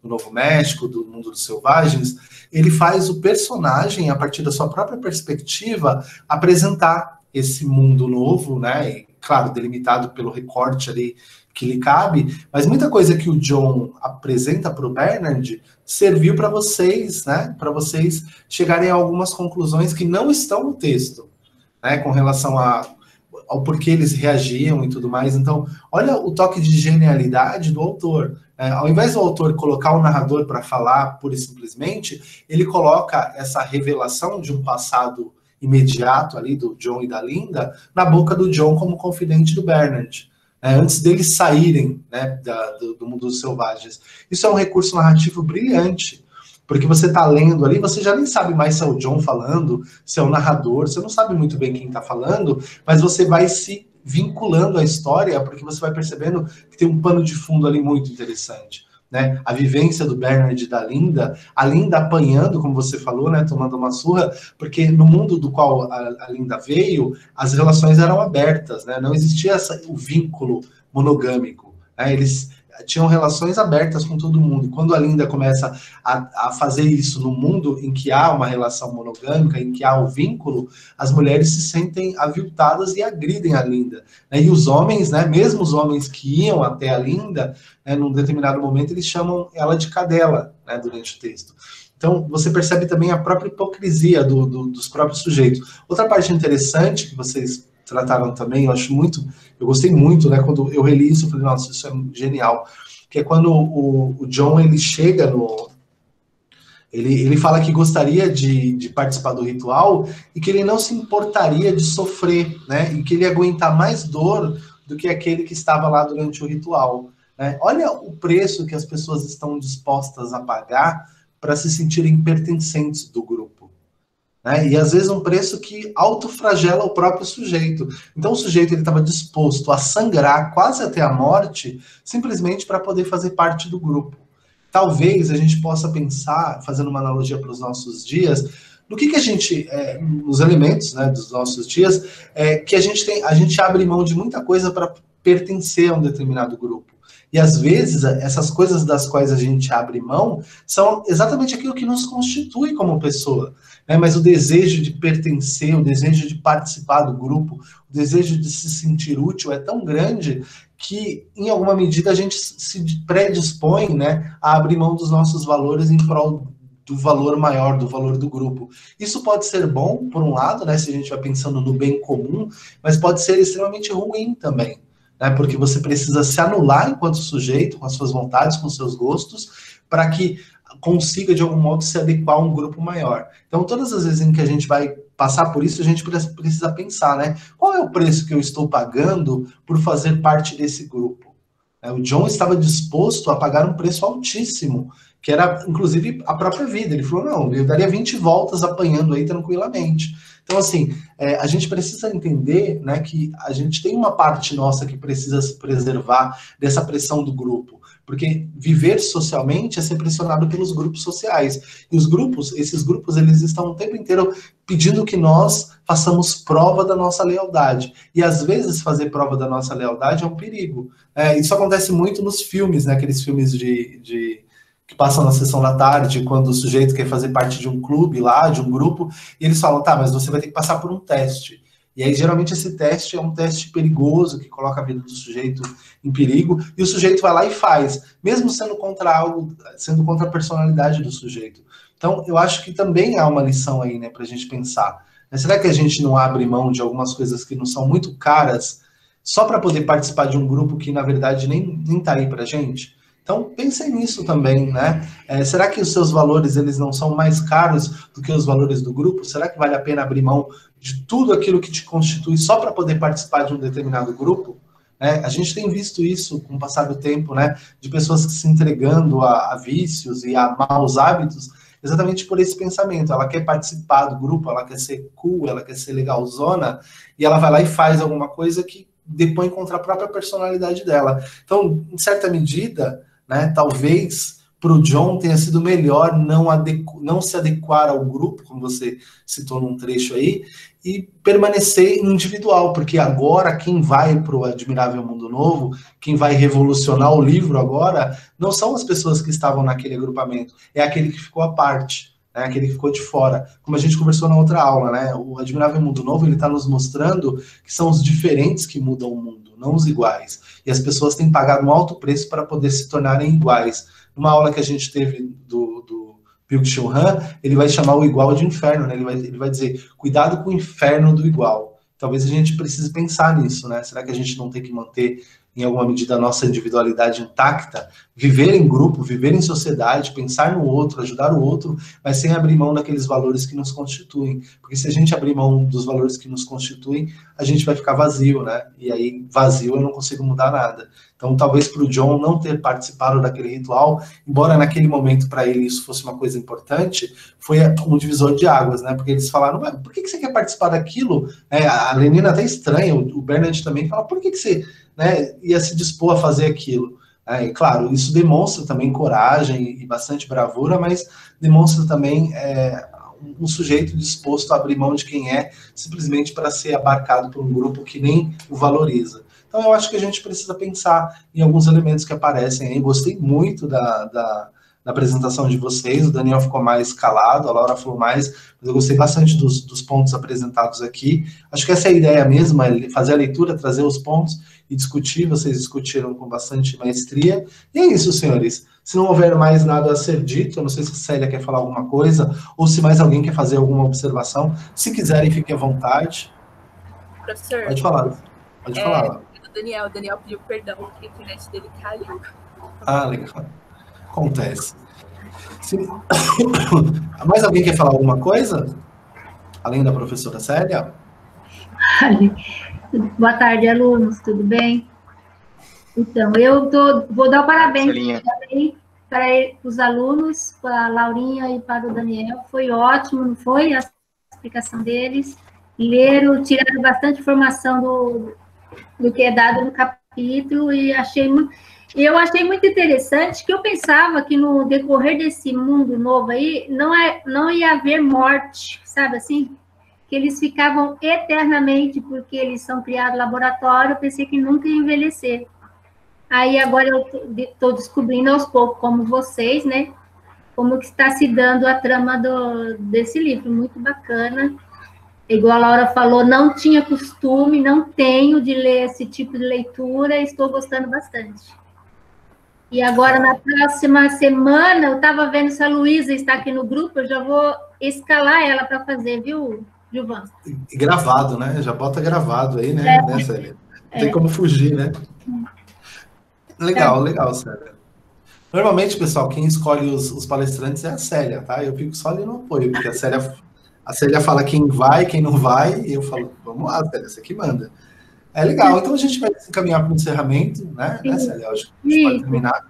Novo México, do mundo dos selvagens, ele faz o personagem, a partir da sua própria perspectiva, apresentar esse mundo novo, né? E, claro, delimitado pelo recorte ali que lhe cabe, mas muita coisa que o John apresenta para o Bernard serviu para vocês, né? Para vocês chegarem a algumas conclusões que não estão no texto, né? Com relação ao porquê eles reagiam e tudo mais. Então, olha o toque de genialidade do autor. Ao invés do autor colocar o narrador para falar pura e simplesmente, ele coloca essa revelação de um passado imediato ali do John e da Linda na boca do John como confidente do Bernard, antes deles saírem, né, do mundo dos selvagens. Isso é um recurso narrativo brilhante, porque você está lendo ali, você já nem sabe mais se é o John falando, se é o narrador, você não sabe muito bem quem está falando, mas você vai se vinculando à história, porque você vai percebendo que tem um pano de fundo ali muito interessante, né? A vivência do Bernard e da Linda, a Linda apanhando, como você falou, né, tomando uma surra, porque no mundo do qual a Linda veio, as relações eram abertas, né? Não existia o vínculo monogâmico, né? Eles tinham relações abertas com todo mundo. E quando a Linda começa a fazer isso no mundo em que há uma relação monogâmica, em que há o vínculo, as mulheres se sentem aviltadas e agridem a Linda. E os homens, né, mesmo os homens que iam até a Linda, num determinado momento, eles chamam ela de cadela, né, durante o texto. Então, você percebe também a própria hipocrisia dos próprios sujeitos. Outra parte interessante que vocês trataram também, eu gostei muito, né, quando eu reli isso, eu falei, nossa, isso é genial, que é quando o John, ele chega ele fala que gostaria de participar do ritual e que ele não se importaria de sofrer, né, e que ele ia aguentar mais dor do que aquele que estava lá durante o ritual, né? Olha o preço que as pessoas estão dispostas a pagar para se sentirem pertencentes do grupo. Né? E às vezes um preço que autoflagela o próprio sujeito. Então o sujeito estava disposto a sangrar quase até a morte, simplesmente para poder fazer parte do grupo. Talvez a gente possa pensar, fazendo uma analogia para os nossos dias, no que a gente, nos elementos, né, dos nossos dias, que a gente abre mão de muita coisa para pertencer a um determinado grupo. E às vezes essas coisas das quais a gente abre mão são exatamente aquilo que nos constitui como pessoa. Né? Mas o desejo de pertencer, o desejo de participar do grupo, o desejo de se sentir útil é tão grande que, em alguma medida, a gente se predispõe, né, a abrir mão dos nossos valores em prol do valor maior, do valor do grupo. Isso pode ser bom, por um lado, né, se a gente vai pensando no bem comum, mas pode ser extremamente ruim também. Né, porque você precisa se anular enquanto sujeito, com as suas vontades, com os seus gostos, para que consiga, de algum modo, se adequar a um grupo maior. Então, todas as vezes em que a gente vai passar por isso, a gente precisa pensar, né? Qual é o preço que eu estou pagando por fazer parte desse grupo? O John estava disposto a pagar um preço altíssimo, que era, inclusive, a própria vida. Ele falou, não, eu daria 20 voltas apanhando aí tranquilamente. Então, assim, a gente precisa entender, né, que a gente tem uma parte nossa que precisa se preservar dessa pressão do grupo. Porque viver socialmente é ser pressionado pelos grupos sociais. E esses grupos, eles estão o tempo inteiro pedindo que nós façamos prova da nossa lealdade. E às vezes fazer prova da nossa lealdade é um perigo. Isso acontece muito nos filmes, né? Aqueles filmes que passam na sessão da tarde, quando o sujeito quer fazer parte de um clube lá, de um grupo, e eles falam, tá, mas você vai ter que passar por um teste. E aí, geralmente, esse teste é um teste perigoso, que coloca a vida do sujeito em perigo, e o sujeito vai lá e faz, mesmo sendo contra algo, sendo contra a personalidade do sujeito. Então, eu acho que também há uma lição aí, né, para a gente pensar. Será que a gente não abre mão de algumas coisas que não são muito caras, só para poder participar de um grupo que, na verdade, nem tá aí para a gente? Então, pensem nisso também, né? Será que os seus valores, eles não são mais caros do que os valores do grupo? Será que vale a pena abrir mão de tudo aquilo que te constitui só para poder participar de um determinado grupo? A gente tem visto isso com o passar do tempo, né? De pessoas que se entregando a vícios e a maus hábitos, exatamente por esse pensamento. Ela quer participar do grupo, ela quer ser cool, ela quer ser legalzona, e ela vai lá e faz alguma coisa que depõe contra a própria personalidade dela. Então, em certa medida, né, talvez para o John tenha sido melhor não se adequar ao grupo, como você citou num trecho aí, e permanecer individual, porque agora quem vai para o Admirável Mundo Novo, quem vai revolucionar o livro agora, não são as pessoas que estavam naquele agrupamento, é aquele que ficou à parte, né, aquele que ficou de fora. Como a gente conversou na outra aula, né, o Admirável Mundo Novo, ele está nos mostrando que são os diferentes que mudam o mundo, não os iguais. E as pessoas têm pagado um alto preço para poder se tornarem iguais. Numa aula que a gente teve do Byung-Chul Han, ele vai chamar o igual de inferno, né? Ele vai dizer, cuidado com o inferno do igual. Talvez a gente precise pensar nisso, né? Será que a gente não tem que manter, em alguma medida, a nossa individualidade intacta? Viver em grupo, viver em sociedade, pensar no outro, ajudar o outro, mas sem abrir mão daqueles valores que nos constituem. Porque se a gente abrir mão dos valores que nos constituem, a gente vai ficar vazio, né? E aí, vazio, eu não consigo mudar nada. Então, talvez para o John não ter participado daquele ritual, embora naquele momento para ele isso fosse uma coisa importante, foi um divisor de águas, né? Porque eles falaram, por que você quer participar daquilo? A Lenina até estranha, o Bernard também fala, por que você, né, ia se dispor a fazer aquilo? E, claro, isso demonstra também coragem e bastante bravura, mas demonstra também um sujeito disposto a abrir mão de quem é, simplesmente para ser abarcado por um grupo que nem o valoriza. Então, eu acho que a gente precisa pensar em alguns elementos que aparecem aí. Gostei muito da apresentação de vocês, o Daniel ficou mais calado, a Laura falou mais, mas eu gostei bastante dos pontos apresentados aqui. Acho que essa é a ideia mesmo, é fazer a leitura, trazer os pontos e discutir. Vocês discutiram com bastante maestria. E é isso, senhores. Se não houver mais nada a ser dito, eu não sei se a Célia quer falar alguma coisa, ou se mais alguém quer fazer alguma observação. Se quiserem, fiquem à vontade. Professor. Pode falar. Pode falar. O Daniel pediu perdão, porque a internet dele caiu. Legal. Acontece. Mais alguém quer falar alguma coisa? Além da professora Célia? Boa tarde, alunos, tudo bem? Então, vou dar parabéns também para os alunos, para a Laurinha e para o Daniel. Foi ótimo, não foi? A explicação deles. Leram, tiraram bastante informação do que é dado no capítulo e eu achei muito interessante que eu pensava que no decorrer desse mundo novo aí não ia haver morte, sabe assim? Que eles ficavam eternamente, porque eles são criados no laboratório, eu pensei que nunca ia envelhecer. Aí agora eu estou descobrindo aos poucos, como vocês, né? Como que está se dando a trama desse livro, muito bacana. Igual a Laura falou, não tinha costume, não tenho de ler esse tipo de leitura, estou gostando bastante. E agora, na próxima semana, eu estava vendo se a Luísa está aqui no grupo, eu já vou escalar ela para fazer, viu, Gilvan? E gravado, né? Já bota gravado aí, né, Célia? Não tem como fugir, né? Legal, Célia. Normalmente, pessoal, quem escolhe os palestrantes é a Célia, tá? Eu fico só ali no apoio, porque a Célia fala quem vai, quem não vai, e eu falo, vamos lá, Célia, você que manda. É legal, então a gente vai se encaminhar para o encerramento, né, Célia? Acho que a gente pode terminar.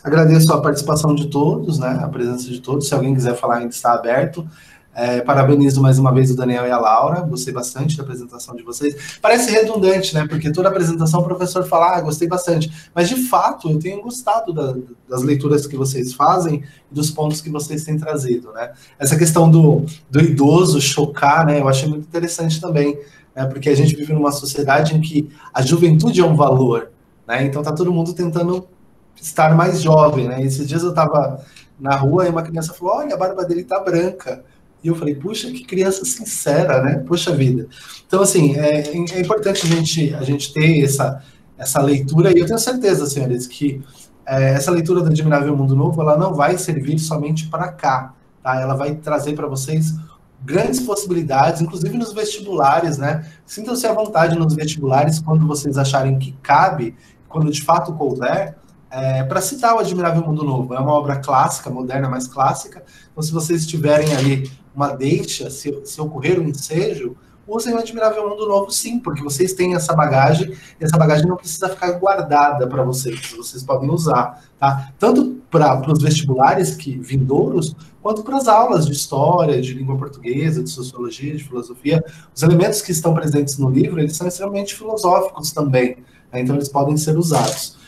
Agradeço a participação de todos, né, a presença de todos. Se alguém quiser falar, ainda está aberto. Parabenizo mais uma vez o Daniel e a Laura, gostei bastante da apresentação de vocês. Parece redundante, né? Porque toda apresentação o professor fala, gostei bastante. Mas, de fato, eu tenho gostado das leituras que vocês fazem e dos pontos que vocês têm trazido, né? Essa questão do idoso chocar, né? Eu achei muito interessante também, né? Porque a gente vive numa sociedade em que a juventude é um valor, né? Então tá todo mundo tentando estar mais jovem, né? Esses dias eu estava na rua e uma criança falou, olha, a barba dele tá branca. E eu falei, puxa, que criança sincera, né? Puxa vida. Então, assim, é importante a gente ter essa leitura, e eu tenho certeza, senhores, que essa leitura do Admirável Mundo Novo, ela não vai servir somente para cá, tá? Ela vai trazer para vocês grandes possibilidades, inclusive nos vestibulares, né? Sintam-se à vontade nos vestibulares, quando vocês acharem que cabe, quando de fato couber, para citar o Admirável Mundo Novo. É uma obra clássica, moderna, mais clássica. Então, se vocês tiverem ali uma deixa, se ocorrer um ensejo, usem o Admirável Mundo Novo, sim, porque vocês têm essa bagagem, e essa bagagem não precisa ficar guardada para vocês podem usar, tá? Tanto para os vestibulares vindouros, quanto para as aulas de história, de língua portuguesa, de sociologia, de filosofia. Os elementos que estão presentes no livro, eles são extremamente filosóficos também, né? Então eles podem ser usados.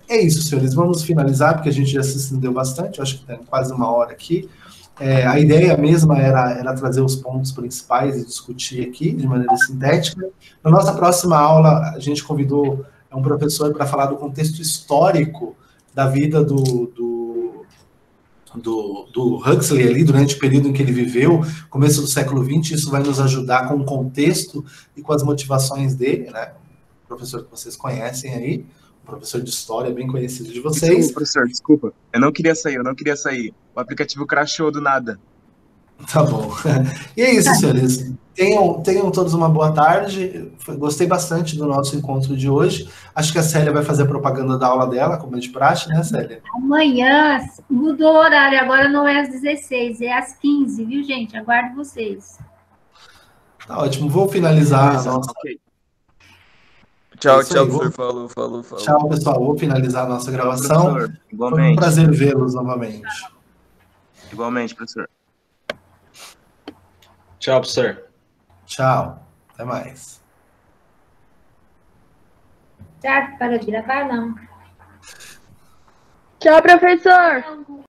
É isso, senhores, vamos finalizar, porque a gente já se estendeu bastante, eu acho que tem quase uma hora aqui. A ideia mesma era trazer os pontos principais e discutir aqui de maneira sintética. Na nossa próxima aula, a gente convidou um professor para falar do contexto histórico da vida do Huxley ali, durante o período em que ele viveu, começo do século XX. Isso vai nos ajudar com o contexto e com as motivações dele, né? O professor que vocês conhecem aí, um professor de história bem conhecido de vocês. Desculpa, professor, desculpa. Eu não queria sair. O aplicativo crashou do nada. Tá bom. E é isso, senhores. Tenham todos uma boa tarde. Gostei bastante do nosso encontro de hoje. Acho que a Célia vai fazer a propaganda da aula dela, como é de praxe, né, Célia? Amanhã mudou o horário, agora não é às 16, é às 15, viu, gente? Aguardo vocês. Tá ótimo. Vou finalizar a nossa... Tchau, professor. Falou. Tchau, pessoal. Vou finalizar a nossa gravação. Professor, igualmente. Foi um prazer vê-los novamente. Igualmente, professor. Tchau, professor. Tchau. Até mais. Já parou de gravar, não? Tchau, professor.